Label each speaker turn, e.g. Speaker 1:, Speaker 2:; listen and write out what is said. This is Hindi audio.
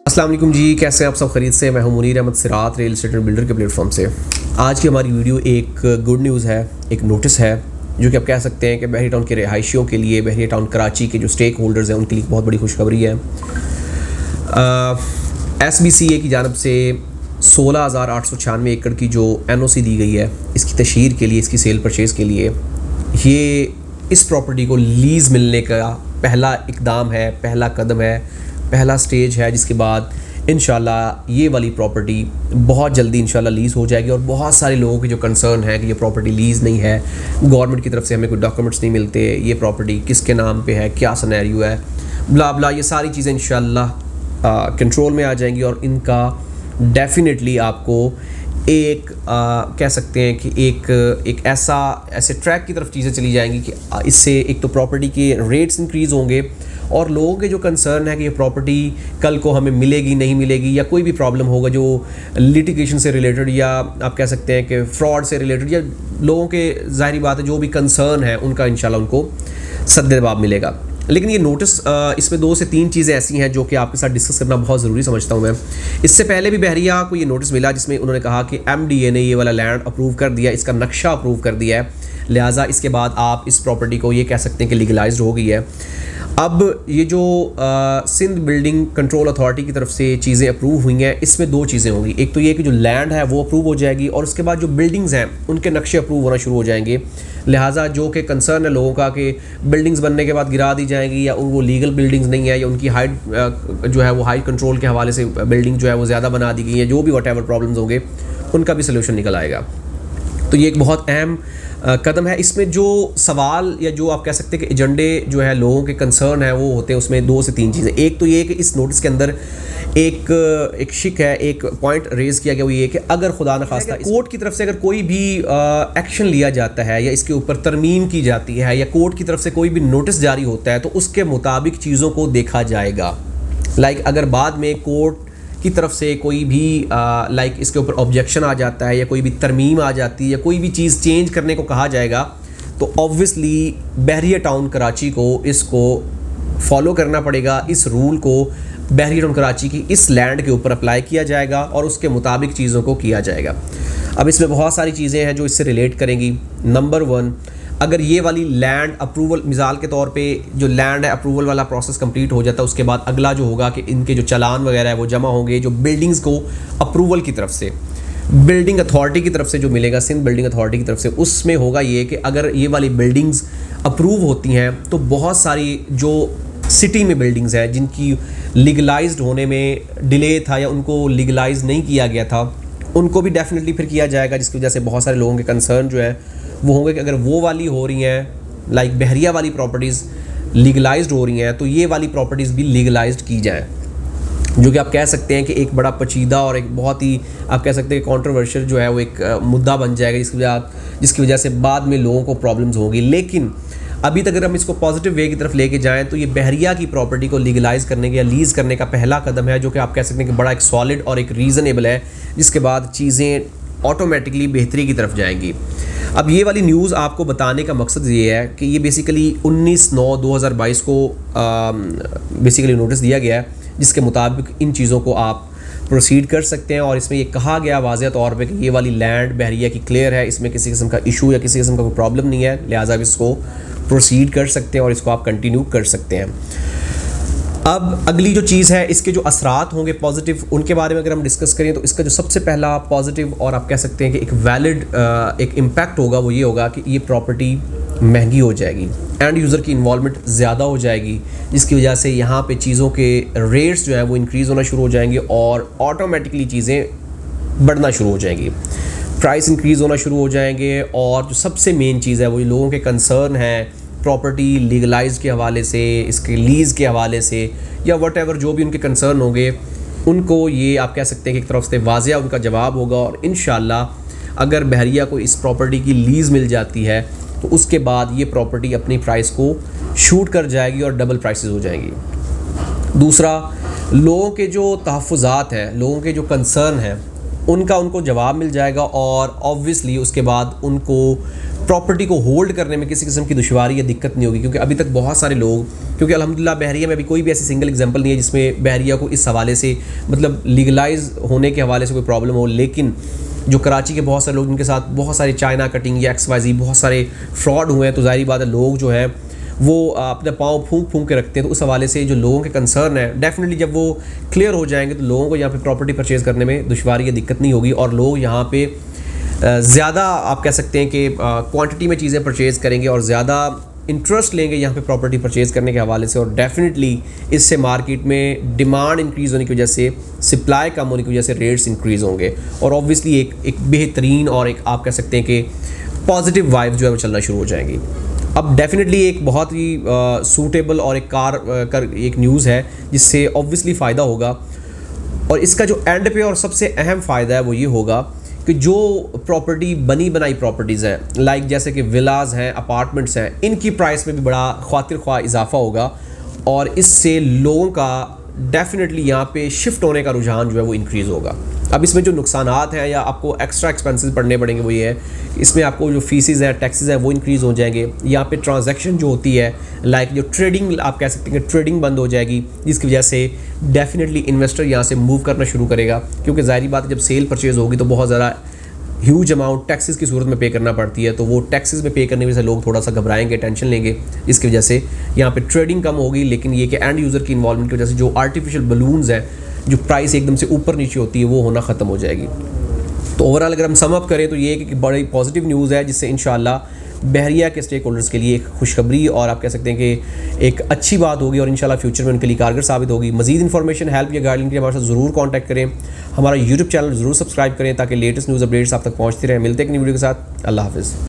Speaker 1: अस्सलाम वालेकुम जी, कैसे हैं आप सब? खरीद से मैं हूं मुनीर अहमद सिरात, रियल एस्टेट एंड बिल्डर के प्लेटफॉर्म से। आज की हमारी वीडियो एक गुड न्यूज़ है, एक नोटिस है जो कि आप कह सकते हैं कि बहरिया टाउन के रिहायशियों के लिए, बहरिया टाउन कराची के जो स्टेक होल्डर्स हैं उनके लिए बहुत बड़ी खुशखबरी है। SBCA की जानब से 16,896 एकड़ की जो NOC दी गई है इसकी तशहीर के लिए, इसकी सेल परचेज़ के लिए, ये इस प्रॉपर्टी को लीज़ मिलने का पहला इकदाम है, पहला कदम है, पहला स्टेज है, जिसके बाद इंशाल्लाह ये वाली प्रॉपर्टी बहुत जल्दी इंशाल्लाह लीज़ हो जाएगी। और बहुत सारे लोगों की जो कंसर्न है कि ये प्रॉपर्टी लीज़ नहीं है, गवर्नमेंट की तरफ से हमें कोई डॉक्यूमेंट्स नहीं मिलते, ये प्रॉपर्टी किसके नाम पे है, क्या सिनेरियो है, ब्ला ब्ला, ये सारी चीज़ें इंशाल्लाह कंट्रोल में आ जाएंगी। और इनका डेफिनेटली आपको एक कह सकते हैं कि एक ऐसे ट्रैक की तरफ चीज़ें चली जाएंगी कि इससे एक तो प्रॉपर्टी के रेट्स इंक्रीज़ होंगे और लोगों के जो कंसर्न है कि ये प्रॉपर्टी कल को हमें मिलेगी नहीं मिलेगी, या कोई भी प्रॉब्लम होगा जो लिटिगेशन से रिलेटेड, या आप कह सकते हैं कि फ्रॉड से रिलेटेड, या लोगों के ज़ाहिरी बात है जो भी कंसर्न है उनका इंशाल्लाह उनको सद्दे-जवाब मिलेगा। लेकिन ये नोटिस इसमें 2 से 3 चीज़ें ऐसी हैं जो कि आपके साथ डिस्कस करना बहुत ज़रूरी समझता हूँ मैं। इससे पहले भी बहरिया को ये नोटिस मिला जिसमें उन्होंने कहा कि MDA ने ये वाला लैंड अप्रूव कर दिया, इसका नक्शा अप्रूव कर दिया है, लिहाजा इसके बाद आप इस प्रॉपर्टी को ये कह सकते हैं कि लीगलाइज्ड हो गई है। अब ये जो सिंध बिल्डिंग कंट्रोल अथॉरिटी की तरफ से चीज़ें अप्रूव हुई हैं, इसमें 2 चीज़ें होंगी। एक तो ये कि जो लैंड है वो अप्रूव हो जाएगी, और उसके बाद जो बिल्डिंग्स हैं उनके नक्शे अप्रूव होना शुरू हो जाएंगे। लिहाजा जो कि कंसर्न है लोगों का कि बिल्डिंग्स बनने के बाद गिरा दी जाएंगी, या वो लीगल बिल्डिंग्स नहीं है, या उनकी हाइट जो है वो हाइट कंट्रोल के हवाले से बिल्डिंग जो है वो ज़्यादा बना दी गई है, जो भी वट एवर प्रॉब्लम्स होंगे उनका भी सलूशन निकल आएगा। तो ये एक बहुत अहम कदम है। इसमें जो सवाल या जो आप कह सकते हैं कि एजेंडे जो है लोगों के कंसर्न है वो होते हैं, उसमें 2 से 3 चीज़ें। एक तो ये कि इस नोटिस के अंदर एक शिक है, एक पॉइंट रेज़ किया गया, वो ये कि अगर खुदा न खास्ता कोर्ट की तरफ से अगर कोई भी एक्शन लिया जाता है या इसके ऊपर तरमीम की जाती है, या कोर्ट की तरफ से कोई भी नोटिस जारी होता है, तो उसके मुताबिक चीज़ों को देखा जाएगा। अगर बाद में कोर्ट की तरफ से कोई भी इसके ऊपर ऑब्जेक्शन आ जाता है, या कोई भी तरमीम आ जाती है, या कोई भी चीज़ चेंज करने को कहा जाएगा, तो ऑब्वियसली बहरिया टाउन कराची को इसको फॉलो करना पड़ेगा। इस रूल को बहरिया टाउन कराची की इस लैंड के ऊपर अप्लाई किया जाएगा और उसके मुताबिक चीज़ों को किया जाएगा। अब इसमें बहुत सारी चीज़ें हैं जो इससे रिलेट करेंगी। नंबर 1, अगर ये वाली लैंड अप्रूवल, मिसाल के तौर पे जो लैंड है अप्रूवल वाला प्रोसेस कंप्लीट हो जाता है, उसके बाद अगला जो होगा कि इनके जो चालान वगैरह है वो जमा होंगे, जो बिल्डिंग्स को अप्रूवल की तरफ से बिल्डिंग अथॉरिटी की तरफ से जो मिलेगा, सिंध बिल्डिंग अथॉरिटी की तरफ से, उसमें होगा ये कि अगर ये वाली बिल्डिंग्स अप्रूव होती हैं तो बहुत सारी जो सिटी में बिल्डिंग्स हैं जिनकी लीगलाइज्ड होने में डिले था या उनको लीगलाइज नहीं किया गया था, उनको भी डेफिनेटली फिर किया जाएगा, जिसकी वजह से बहुत सारे लोगों के कंसर्न जो है वो होंगे कि अगर वो वाली हो रही हैं, बहरिया वाली प्रॉपर्टीज़ लीगलाइज्ड हो रही हैं, तो ये वाली प्रॉपर्टीज़ भी लीगलाइज्ड की जाएँ, जो कि आप कह सकते हैं कि एक बड़ा पेचीदा और एक बहुत ही आप कह सकते हैं कंट्रोवर्शियल जो है वो एक मुद्दा बन जाएगा, जिसकी वजह से बाद में लोगों को प्रॉब्लम्स होगी। लेकिन अभी तक अगर हम इसको पॉजिटिव वे की तरफ लेके जाएँ तो ये बहरिया की प्रॉपर्टी को लीगलाइज करने के या लीज़ करने का पहला कदम है, जो कि आप कह सकते हैं कि बड़ा एक सॉलिड और एक रीज़नेबल है, जिसके बाद चीज़ें ऑटोमेटिकली बेहतरी की तरफ जाएंगी। अब ये वाली न्यूज़ आपको बताने का मकसद ये है कि ये बेसिकली 19/9/2022 को बेसिकली नोटिस दिया गया है, जिसके मुताबिक इन चीज़ों को आप प्रोसीड कर सकते हैं। और इसमें ये कहा गया वाज़ेह तौर पे कि ये वाली लैंड बहरिया की क्लियर है, इसमें किसी किस्म का इशू या किसी किस्म का कोई प्रॉब्लम नहीं है, लिहाजा आप इसको प्रोसीड कर सकते हैं और इसको आप कंटिन्यू कर सकते हैं। अब अगली जो चीज़ है, इसके जो असरात होंगे पॉजिटिव, उनके बारे में अगर हम डिस्कस करें तो इसका जो सबसे पहला पॉजिटिव और आप कह सकते हैं कि एक वैलिड एक इम्पैक्ट होगा वो ये होगा कि ये प्रॉपर्टी महंगी हो जाएगी, एंड यूज़र की इन्वॉल्वमेंट ज़्यादा हो जाएगी, जिसकी वजह से यहाँ पे चीज़ों के रेट्स जो है वो इंक्रीज़ होना शुरू हो जाएंगे और ऑटोमेटिकली चीज़ें बढ़ना शुरू हो जाएंगी, प्राइस इंक्रीज़ होना शुरू हो जाएंगे। और जो सबसे मेन चीज़ है वो लोगों के कंसर्न है प्रॉपर्टी लीगलाइज के हवाले से, इसके लीज़ के हवाले से, या वट एवर जो भी उनके कंसर्न होंगे, उनको ये आप कह सकते हैं कि एक तरफ से वाज़ेह उनका जवाब होगा। और इंशाल्लाह अगर बहरिया को इस प्रॉपर्टी की लीज़ मिल जाती है तो उसके बाद ये प्रॉपर्टी अपनी प्राइस को शूट कर जाएगी और डबल प्राइसेस हो जाएंगी। दूसरा, लोगों के जो तहफ़्फ़ुज़ात हैं, लोगों के जो कंसर्न हैं, उनको जवाब मिल जाएगा, और ऑब्वियसली उसके बाद उनको प्रॉपर्टी को होल्ड करने में किसी किस्म की दुश्वारी या दिक्कत नहीं होगी, क्योंकि अभी तक बहुत सारे लोग, क्योंकि अल्हम्दुलिल्लाह बहरिया में अभी कोई भी ऐसी सिंगल एग्जांपल नहीं है जिसमें बहरिया को इस हवाले से मतलब लीगलाइज होने के हवाले से कोई प्रॉब्लम हो, लेकिन जो कराची के बहुत सारे लोग जिनके साथ बहुत सारे चाइना कटिंग या XYZ बहुत सारे फ्रॉड हुए हैं, तो ज़ाहिर बात है लोग जो है वो अपने पाँव फूंक के रखते हैं। तो उस हवाले से जो लोगों के कंसर्न है, डेफिनेटली जब वो क्लियर हो जाएंगे तो लोगों को यहाँ पे प्रॉपर्टी परचेज़ करने में दुश्वारी या दिक्कत नहीं होगी, और लोग यहाँ पे ज़्यादा आप कह सकते हैं कि क्वांटिटी में चीज़ें परचेज़ करेंगे और ज़्यादा इंटरेस्ट लेंगे यहाँ पे प्रॉपर्टी परचेज़ करने के हवाले से। और डेफिनेटली इससे मार्केट में डिमांड इंक्रीज़ होने की वजह से, सप्लाई कम होने की वजह से रेट्स इंक्रीज़ होंगे, और ऑब्वियसली एक बेहतरीन और एक आप कह सकते हैं कि पॉजिटिव वाइब जो है वो चलना शुरू हो जाएंगी। अब डेफिनेटली एक बहुत ही सूटेबल और एक न्यूज़ है जिससे ऑब्वियसली फ़ायदा होगा, और इसका जो एंड पे और सबसे अहम फ़ायदा है वो ये होगा कि जो प्रॉपर्टी बनी बनाई प्रॉपर्टीज़ हैं, लाइक जैसे कि विलाज हैं, अपार्टमेंट्स हैं, इनकी प्राइस में भी बड़ा ख्वातिर ख्वाह इजाफा होगा, और इससे लोगों का डेफिनेटली यहाँ पे शिफ्ट होने का रुझान जो है वो इंक्रीज़ होगा। अब इसमें जो नुकसानात हैं या आपको एक्स्ट्रा एक्सपेंसेस पड़ने पड़ेंगे वो ये है कि इसमें आपको जो फीसेस हैं, टैक्सेस हैं, वो इंक्रीज़ हो जाएंगे। यहाँ पे ट्रांजैक्शन जो होती है, लाइक जो ट्रेडिंग आप कह सकते हैं कि ट्रेडिंग बंद हो जाएगी, जिसकी वजह से डेफिनेटली इन्वेस्टर यहाँ से मूव करना शुरू करेगा, क्योंकि ज़ाहिर बात है जब सेल परचेज़ होगी तो बहुत ज़्यादा ह्यूज अमाउंट टैक्सेस की सूरत में पे करना पड़ती है, तो वो टैक्सेस में पे करने की वजह से लोग थोड़ा सा घबराएंगे, टेंशन लेंगे, इसकी वजह से यहाँ पे ट्रेडिंग कम होगी। लेकिन ये कि एंड यूज़र की इन्वॉल्वमेंट की वजह से जो आर्टिफिशियल बलून्स हैं, जो प्राइस एकदम से ऊपर नीचे होती है, वो होना ख़त्म हो जाएगी। तो ओवरऑल अगर हम सम अप करें तो ये एक बड़ी पॉजिटिव न्यूज़ है, जिससे इंशाल्लाह बहरिया के स्टेक होल्डर्स के लिए एक खुशखबरी और आप कह सकते हैं कि एक अच्छी बात होगी, और इंशाल्लाह फ्यूचर में उनके लिए कारगर साबित होगी। मज़ीद इन्फॉर्मेशन, हेल्प या गाइडलाइन के लिए हमारे साथ ज़रूर कॉन्टैक्ट करें, हमारा यूट्यूब चैनल ज़रूर सब्सक्राइब करें ताकि लेटेस्ट न्यूज़ अपडेट्स आप तक पहुँचती रहें। मिलते हैं एक नई वीडियो के साथ। अल्लाह हाफ़िज़।